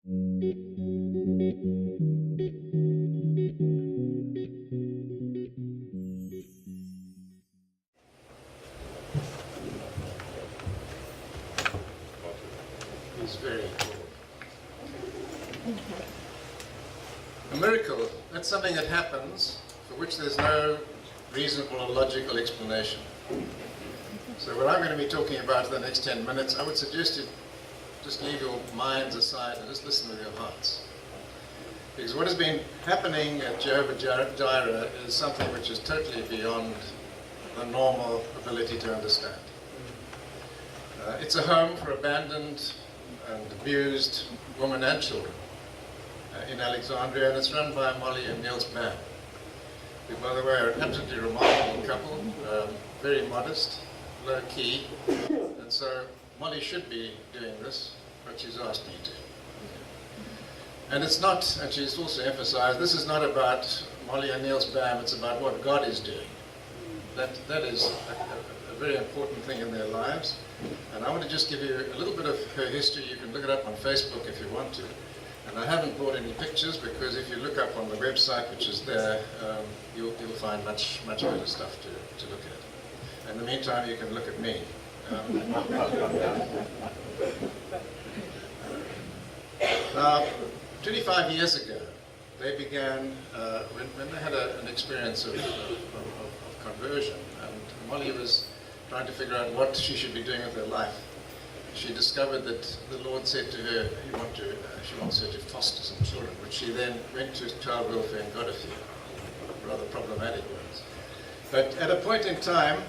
Is very important. A miracle, that's something that happens for which there's no reasonable or logical explanation. So what I'm going to be talking about for the next 10 minutes, I would suggest you just leave your minds aside and just listen with your hearts. Because what has been happening at Jehovah Jireh is something which is totally beyond the normal ability to understand. It's a home for abandoned and abused women and children in Alexandria, and it's run by Molly and Niels Bam, who, by the way, are an absolutely remarkable couple, very modest, low key, and so Molly should be doing this, but she's asked me to. And it's not, and she's also emphasized, this is not about Molly and Niels Bam, it's about what God is doing. That is a very important thing in their lives. And I want to just give you a little bit of her history. You can look it up on Facebook if you want to. And I haven't brought any pictures because if you look up on the website, which is there, you'll find much better stuff to look at. In the meantime, you can look at me. Now, 25 years ago, they began, when they had an experience of conversion, and Molly was trying to figure out what she should be doing with her life. She discovered that the Lord said to her, she wants her to foster some children, which she then went to child welfare and got a few, rather problematic ones. But at a point in time,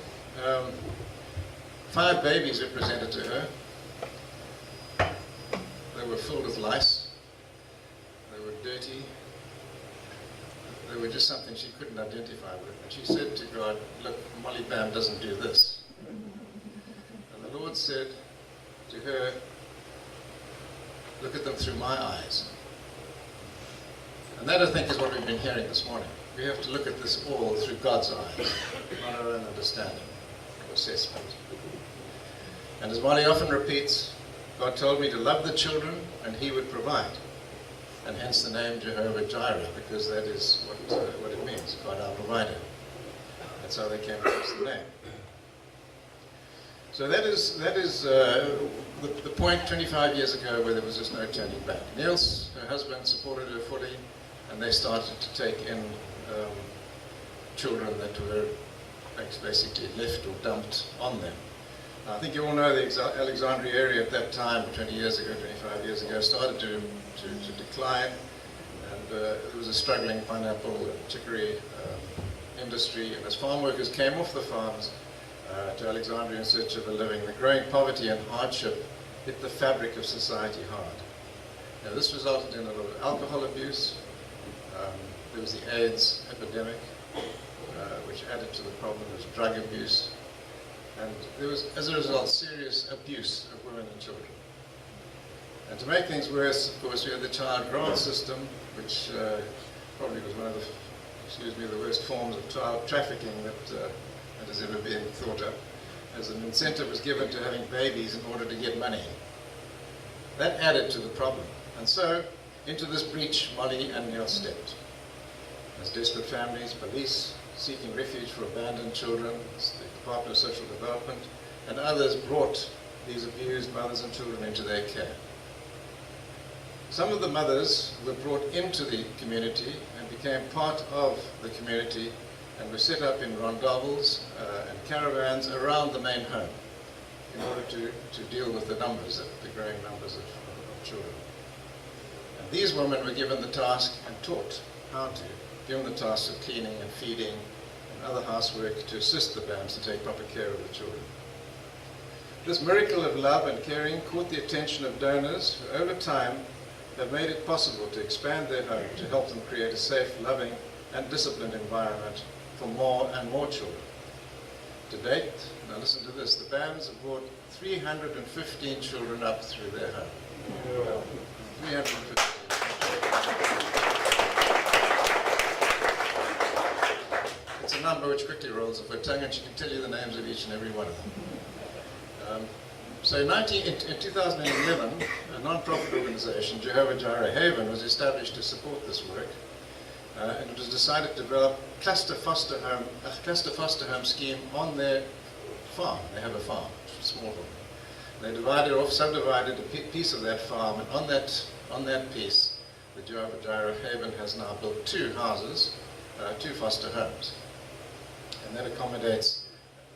5 babies were presented to her. They were filled with lice. They were dirty. They were just something she couldn't identify with. And she said to God, look, Molly Bam doesn't do this. And the Lord said to her, look at them through my eyes. And that, I think, is what we've been hearing this morning. We have to look at this all through God's eyes, not our own understanding or assessment. And as Molly often repeats, God told me to love the children and He would provide. And hence the name Jehovah Jireh, because that is what it means, God our provider. That's how they came to use the name. So that is the point 25 years ago where there was just no turning back. Niels, her husband, supported her fully, and they started to take in children that were basically left or dumped on them. I think you all know the Alexandria area at that time, 20 years ago, 25 years ago, started to decline, and there was a struggling pineapple and chicory industry, and as farm workers came off the farms to Alexandria in search of a living, the growing poverty and hardship hit the fabric of society hard. Now, this resulted in a lot of alcohol abuse. There was the AIDS epidemic, which added to the problem. There was drug abuse. And there was, as a result, serious abuse of women and children. And to make things worse, of course, we had the child grant system, which probably was one of the worst forms of child trafficking that has ever been thought of, as an incentive was given to having babies in order to get money. That added to the problem. And so, into this breach, Molly and Niels stepped. As desperate families, police, seeking refuge for abandoned children, the Department of Social Development, and others brought these abused mothers and children into their care. Some of the mothers were brought into the community and became part of the community and were set up in rondavels and caravans around the main home in order to deal with the growing numbers of children. And these women were given the task and taught how to, given the task of cleaning and feeding and other housework to assist the Bams to take proper care of the children. This miracle of love and caring caught the attention of donors who over time have made it possible to expand their home to help them create a safe, loving and disciplined environment for more and more children. To date, now listen to this, the Bams have brought 315 children up through their home. 315. It's a number which quickly rolls off her tongue, and she can tell you the names of each and every one of them. So in 2011, a non-profit organization, Jehovah Jireh Haven, was established to support this work. And it was decided to develop a cluster foster home scheme on their farm. They have a farm, a small one. They subdivided a piece of that farm, and on that piece, the Jehovah Jireh Haven has now built 2 houses, 2 foster homes. And that accommodates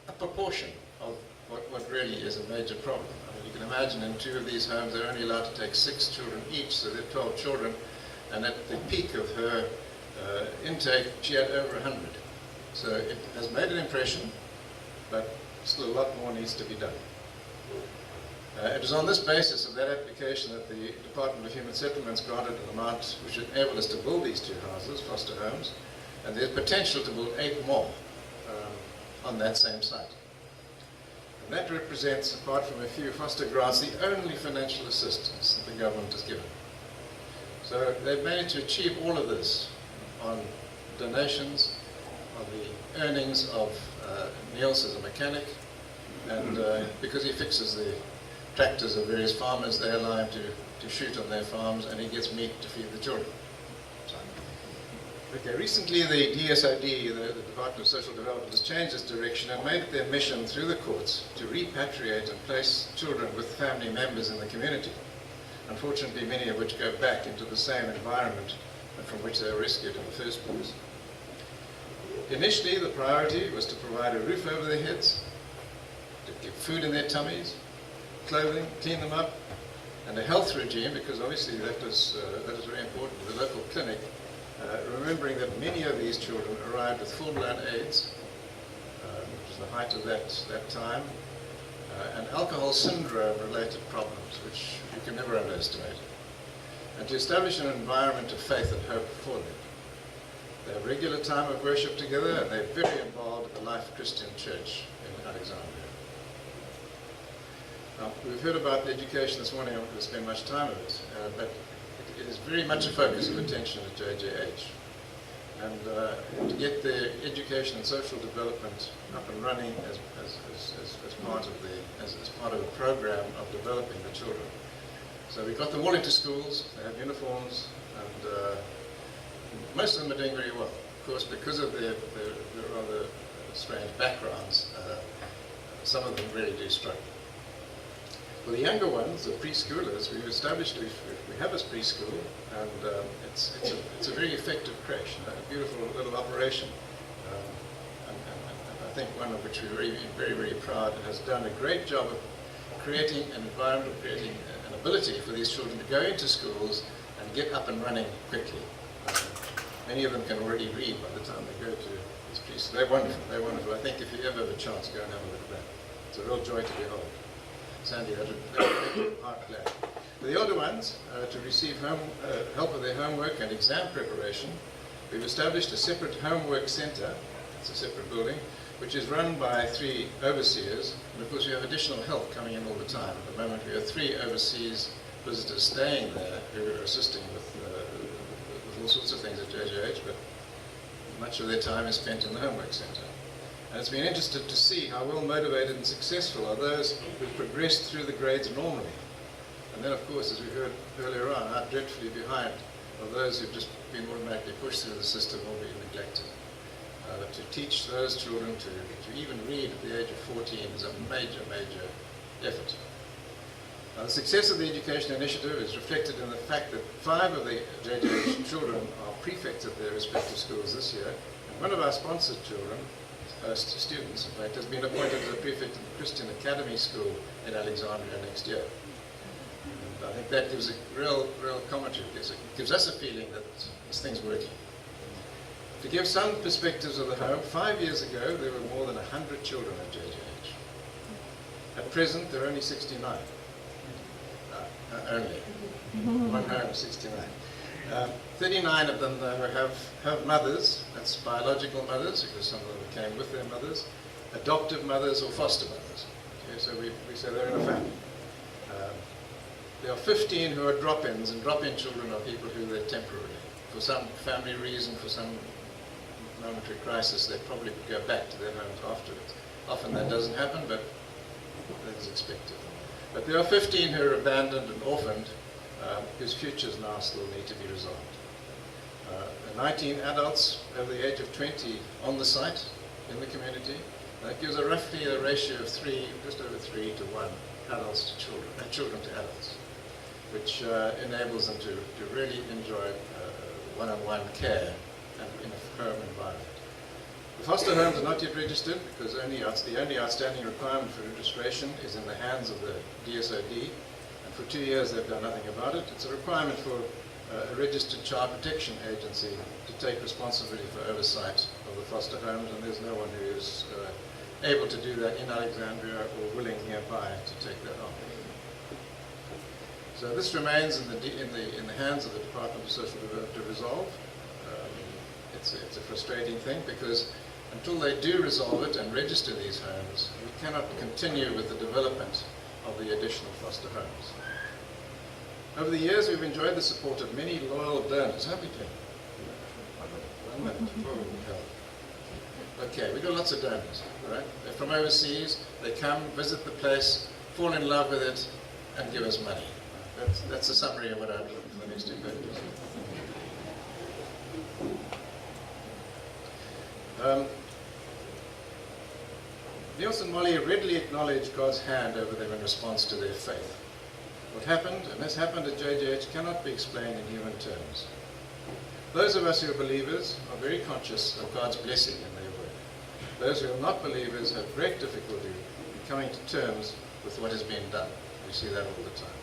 a proportion of what really is a major problem. I mean, you can imagine in 2 of these homes, they're only allowed to take 6 children each, so they're 12 children. And at the peak of her intake, she had over 100. So it has made an impression, but still a lot more needs to be done. It was on this basis of that application that the Department of Human Settlements granted an amount which would enable us to build these 2 houses, foster homes, and there's potential to build 8 more on that same site. And that represents, apart from a few foster grants, the only financial assistance that the government has given. So they've managed to achieve all of this on donations, on the earnings of Niels as a mechanic, and because he fixes the tractors of various farmers, they allow him to shoot on their farms, and he gets meat to feed the children. Okay, recently the DSOD, the Department of Social Development, has changed its direction and made it their mission through the courts to repatriate and place children with family members in the community. Unfortunately, many of which go back into the same environment from which they were rescued in the first place. Initially, the priority was to provide a roof over their heads, to give food in their tummies, clothing, clean them up, and a health regime, because obviously that was very important to the local clinic, remembering that many of these children arrived with full-blown AIDS, which was the height of that time, and alcohol syndrome-related problems, which you can never underestimate, and to establish an environment of faith and hope for them. They have regular time of worship together, and they're very involved in the Life Christian Church in Alexandria. Now, we've heard about education this morning. I'm not going to spend much time on it, but it is very much a focus of attention at JJH. And to get their education and social development up and running as part of a program of developing the children. So we got them all into schools. They have uniforms, and most of them are doing very well. Of course, because of their rather strange backgrounds, some of them really do struggle. For the younger ones, the preschoolers, we've established we have a preschool, and it's a very effective creche, a beautiful little operation. And I think one of which we're very, very proud, and has done a great job of creating an environment, creating an ability for these children to go into schools and get up and running quickly. Many of them can already read by the time they go to this preschool. They're wonderful, they're wonderful. I think if you ever have a chance, go and have a look at that. It's a real joy to behold. Sandy, that would heart glad. For the older ones, to receive help with their homework and exam preparation, we've established a separate homework center. It's a separate building, which is run by 3 overseers. And of course, we have additional help coming in all the time. At the moment, we have 3 overseas visitors staying there who are assisting with all sorts of things at JJH, but much of their time is spent in the homework center. And it's been interesting to see how well motivated and successful are those who've progressed through the grades normally. And then, of course, as we heard earlier on, how dreadfully behind are those who've just been automatically pushed through the system or been neglected. To teach those children to even read at the age of 14 is a major, major effort. Now, the success of the Education Initiative is reflected in the fact that 5 of the JJH children are prefects at their respective schools this year. And one of our sponsored children, students, in fact, has been appointed as a prefect in the Christian Academy School in Alexandria next year. And I think that gives a real commentary. It gives us a feeling that this thing's working. To give some perspectives of the home, 5 years ago there were more than 100 children at JJH. At present there are only 69. Only. One home, 69. 39 of them, though, have mothers. That's biological mothers, because some of them came with their mothers, adoptive mothers or foster mothers. Okay, so we say they're in a family. There are 15 who are drop-ins, and drop-in children are people who they're temporarily. For some family reason, for some momentary crisis, they probably go back to their homes afterwards. Often that doesn't happen, but that is expected. But there are 15 who are abandoned and orphaned, whose futures now still need to be resolved. 19 adults over the age of 20 on the site in the community. That gives roughly a ratio of 3, just over 3 to 1 adults to children, children to adults, which enables them to really enjoy one-on-one care and in a home environment. The foster homes are not yet registered because the only outstanding requirement for registration is in the hands of the DSOD, and for 2 years they've done nothing about it. It's a requirement for a registered child protection agency to take responsibility for oversight of the foster homes, and there's no one who is able to do that in Alexandria or willing nearby to take that on. So this remains in the hands of the Department of Social Development to resolve. It's a frustrating thing because until they do resolve it and register these homes, we cannot continue with the development of the additional foster homes. Over the years, we've enjoyed the support of many loyal donors, haven't we? 1 minute. Oh, hell. Okay, we've got lots of donors, right? They're from overseas, they come, visit the place, fall in love with it, and give us money. That's a summary of what I'm looking for the next 2 pages. Niels and Molly readily acknowledged God's hand over them in response to their faith. What happened, and has happened at JJH, cannot be explained in human terms. Those of us who are believers are very conscious of God's blessing in their work. Those who are not believers have great difficulty in coming to terms with what has been done. We see that all the time.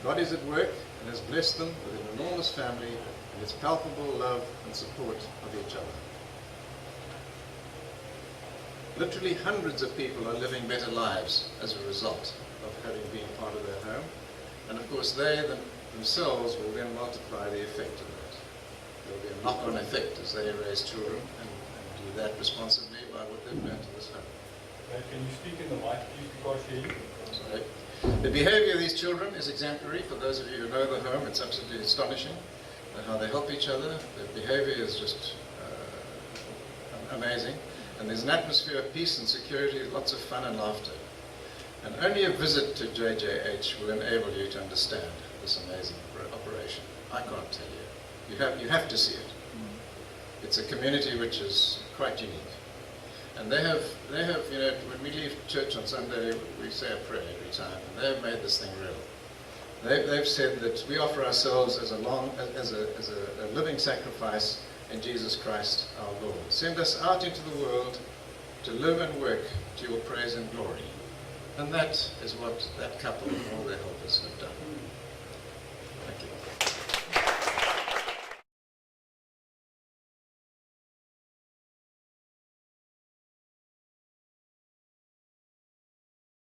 God is at work and has blessed them with an enormous family and its palpable love and support of each other. Literally hundreds of people are living better lives as a result of having been part of their home. And of course they themselves will then multiply the effect of that. There will be a knock-on effect as they raise children and do that responsibly by what they've learned in this home. Can you speak in the mic, please, because you... Sorry. The behavior of these children is exemplary. For those of you who know the home, it's absolutely astonishing how they help each other. Their behavior is just amazing. And there's an atmosphere of peace and security, lots of fun and laughter. And only a visit to JJH will enable you to understand this amazing operation. I can't tell you. You have to see it. It's a community which is quite unique. And they have, you know, when we leave church on Sunday, we say a prayer every time, and they have made this thing real. They've said that we offer ourselves as a living sacrifice in Jesus Christ our Lord. Send us out into the world to live and work to your praise and glory. And that is what that couple and all their helpers have done.